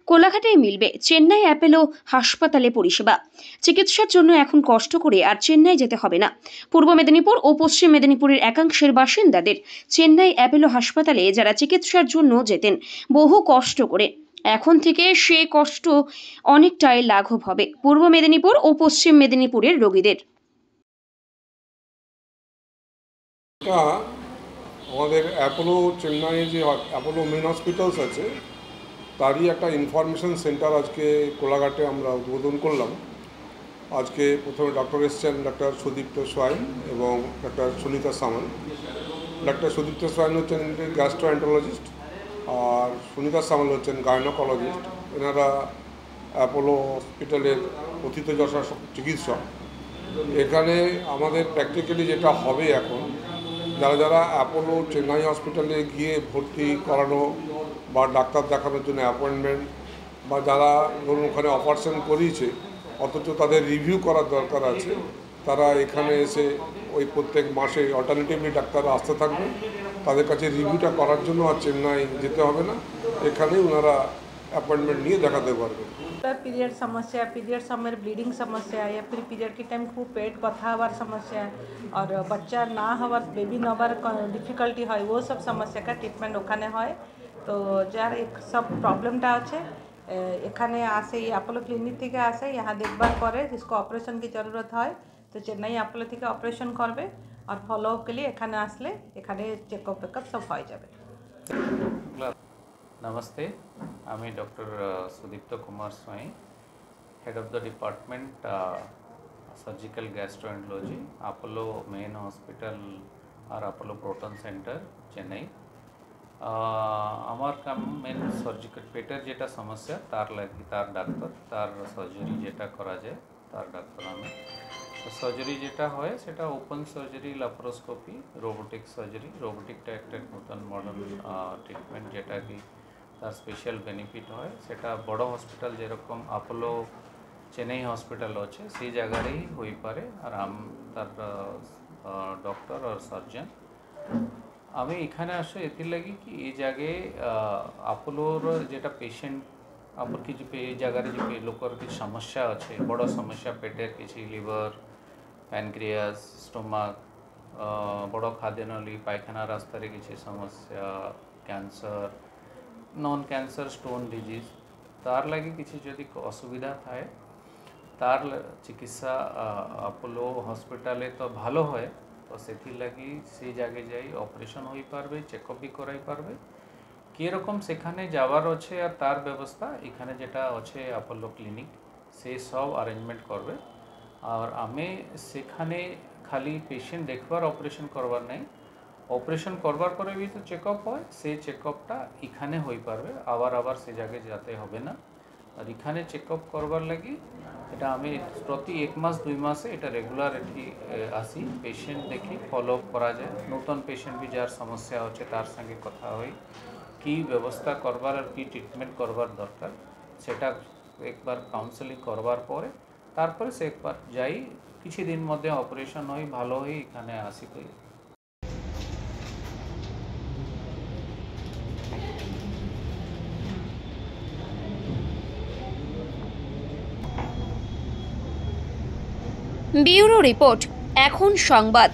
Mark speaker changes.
Speaker 1: কোলাঘাটেই মিলবে চেন্নাই অ্যাপোলো হাসপাতালে পরিষেবা। চিকিৎসার জন্য এখন কষ্ট করে আর চেন্নাই যেতে হবে না। পূর্ব মেদিনীপুর ও পশ্চিম মেদিনীপুরের একাংশের বাসিন্দাদের চেন্নাই অ্যাপোলো হাসপাতালে যারা চিকিৎসার জন্য যেতেন বহু কষ্ট করে, এখন থেকে সে কষ্ট অনেকটাই লাঘব হবে পূর্ব মেদিনীপুর ও পশ্চিম মেদিনীপুরের রোগীদের।
Speaker 2: আমাদের অ্যাপোলো চেন্নাইয়ে যে অ্যাপোলো মেন হসপিটালস আছে তারই একটা ইনফরমেশন সেন্টার আজকে কোলাঘাটে আমরা উদ্বোধন করলাম। আজকে প্রথমে ডক্টর এসছেন ডক্টর সুদীপ্ত সোয়াইন এবং doctor Sunita সামল। Doctor Sudipta swine হচ্ছেন গ্যাস্ট্রোএন্টারোলজিস্ট আর সুনিতা সামল হচ্ছেন গাইনোকোলজিস্ট। এনারা অ্যাপোলো হসপিটালের অতিথিযশা চিকিৎসক। এখানে আমাদের প্র্যাকটিক্যালি যেটা হবে এখন, যারা যারা অ্যাপোলো চেন্নাই হসপিটালে গিয়ে ভর্তি করানো বা ডাক্তার দেখানোর জন্য অ্যাপয়েন্টমেন্ট, বা যারা ধরুন ওখানে অপারেশন করিয়েছে অথচ তাদের রিভিউ করার দরকার আছে, তারা এখানে এসে ওই প্রত্যেক মাসে অল্টারনেটিভলি ডাক্তাররা আসতে থাকবে। তাদের কাছে রিভিউটা করার জন্য আর চেন্নাই যেতে হবে না, এখানেই ওনারা অ্যাপয়েন্টমেন্ট নিয়ে দেখাতে পারবেন।
Speaker 3: पीरियड समस्या, पीरियड समय ब्लीडिंग समस्या या फिर पीरियड के टाइम खूब पेट बथा हवार समस्या और बच्चा ना हवार बेबी नवार डिफिकल्टी है, वो सब समस्या का ट्रिटमेंट ओखाने है। तो जार एक सब प्रॉब्लमटा আছে এখানে আসে, এই অ্যাপোলো ক্লিনিক থেকে আসে, यहाँ देखभाल করে। जिसको ऑपरेशन की ज़रूरत है तो चेन्नई অ্যাপোলো থেকে ऑपरेशन করবে और फॉलो अप के लिए এখানে আসলে এখানে চেকআপ পেকআপ সব হয়ে যাবে।
Speaker 4: नमस्ते, আমি doctor Sudipta Kumar Swain, head of the department surgical gastroenterology, Apollo main hospital আর অ্যাপোলো প্রোটন সেন্টার, চেন্নাই। আমার কাম মেন সার্জিক্যাল পেটের যেটা সমস্যা তার লাগি তার ডাক্তার, তার সার্জারি যেটা করা যায় তার ডাক্তার আমি। তো সার্জারি যেটা হয় সেটা open surgery, laparoscopy, robotic surgery. রোবোটিকটা একটা নতুন মডার্ন ট্রিটমেন্ট যেটা কি তার স্পেশাল বেনিফিট হয়। সেটা বড় হসপিটাল যেরকম অ্যাপোলো চেন্নাই হসপিটাল আছে সেই জায়গারই হয়ে পারে। আর তার ডক্টর আর সার্জন আমি এখানে আসে এর লাগি কি এই জায়গায় অ্যাপোলোর যেটা পেশেন্ট আপনার কিছু এই জায়গায় যে লোকের কিছু সমস্যা আছে, বড় সমস্যা পেটের কিছু লিভার, প্যানক্রিয়াস, স্টোমাক, বড় খাদ্যনলী, পায়খানা রাস্তার কিছু সমস্যা, ক্যান্সার, নন ক্যান্সার স্টোন ডিজিজ, তার লাগে কিছু যদি অসুবিধা থাকে তার চিকিৎসা অ্যাপোলো হসপিটালে তো ভালো হয়। তো সেথিলাগি সেই জায়গায় যাই অপারেশন হয়ে পারবে, চেকআপ বি করাই পারবে। কীরকম সেখানে যাওয়ার আছে আর তার ব্যবস্থা এখানে যেটা আছে অ্যাপোলো ক্লিনিক সেই সব অ্যারেঞ্জমেন্ট করবে। আর আমি সেখানে খালি পেশেন্ট দেখবার অপারেশন করবার নেই, অপারেশন করবার পরে বি তো চেকআপ হয়, সেই চেকআপটা এখানে হয়ে পারবে, আবার সে জায়গায় যেতে হবে না। আর এখানে চেকআপ করবার লাগি এটা আমি প্রতি 1 মাস 2 মাসে এটা রেগুলার এটি আসি, পেশেন্ট দেখি, ফলো আপ করা যায়। নতুন পেশেন্ট বি যার সমস্যা হচ্ছে তার সঙ্গে কথা হয়, কি ব্যবস্থা করবার আর কি ট্রিটমেন্ট করবার দরকার সেটা একবার কাউন্সেলিং করবার পরে তারপরে সে একবার যাই, কিছুদিন মধ্যে অপারেশন হয়, ভালো হয়, এখানে আসি। কই
Speaker 1: ব্যুরো রিপোর্ট, এখন সংবাদ।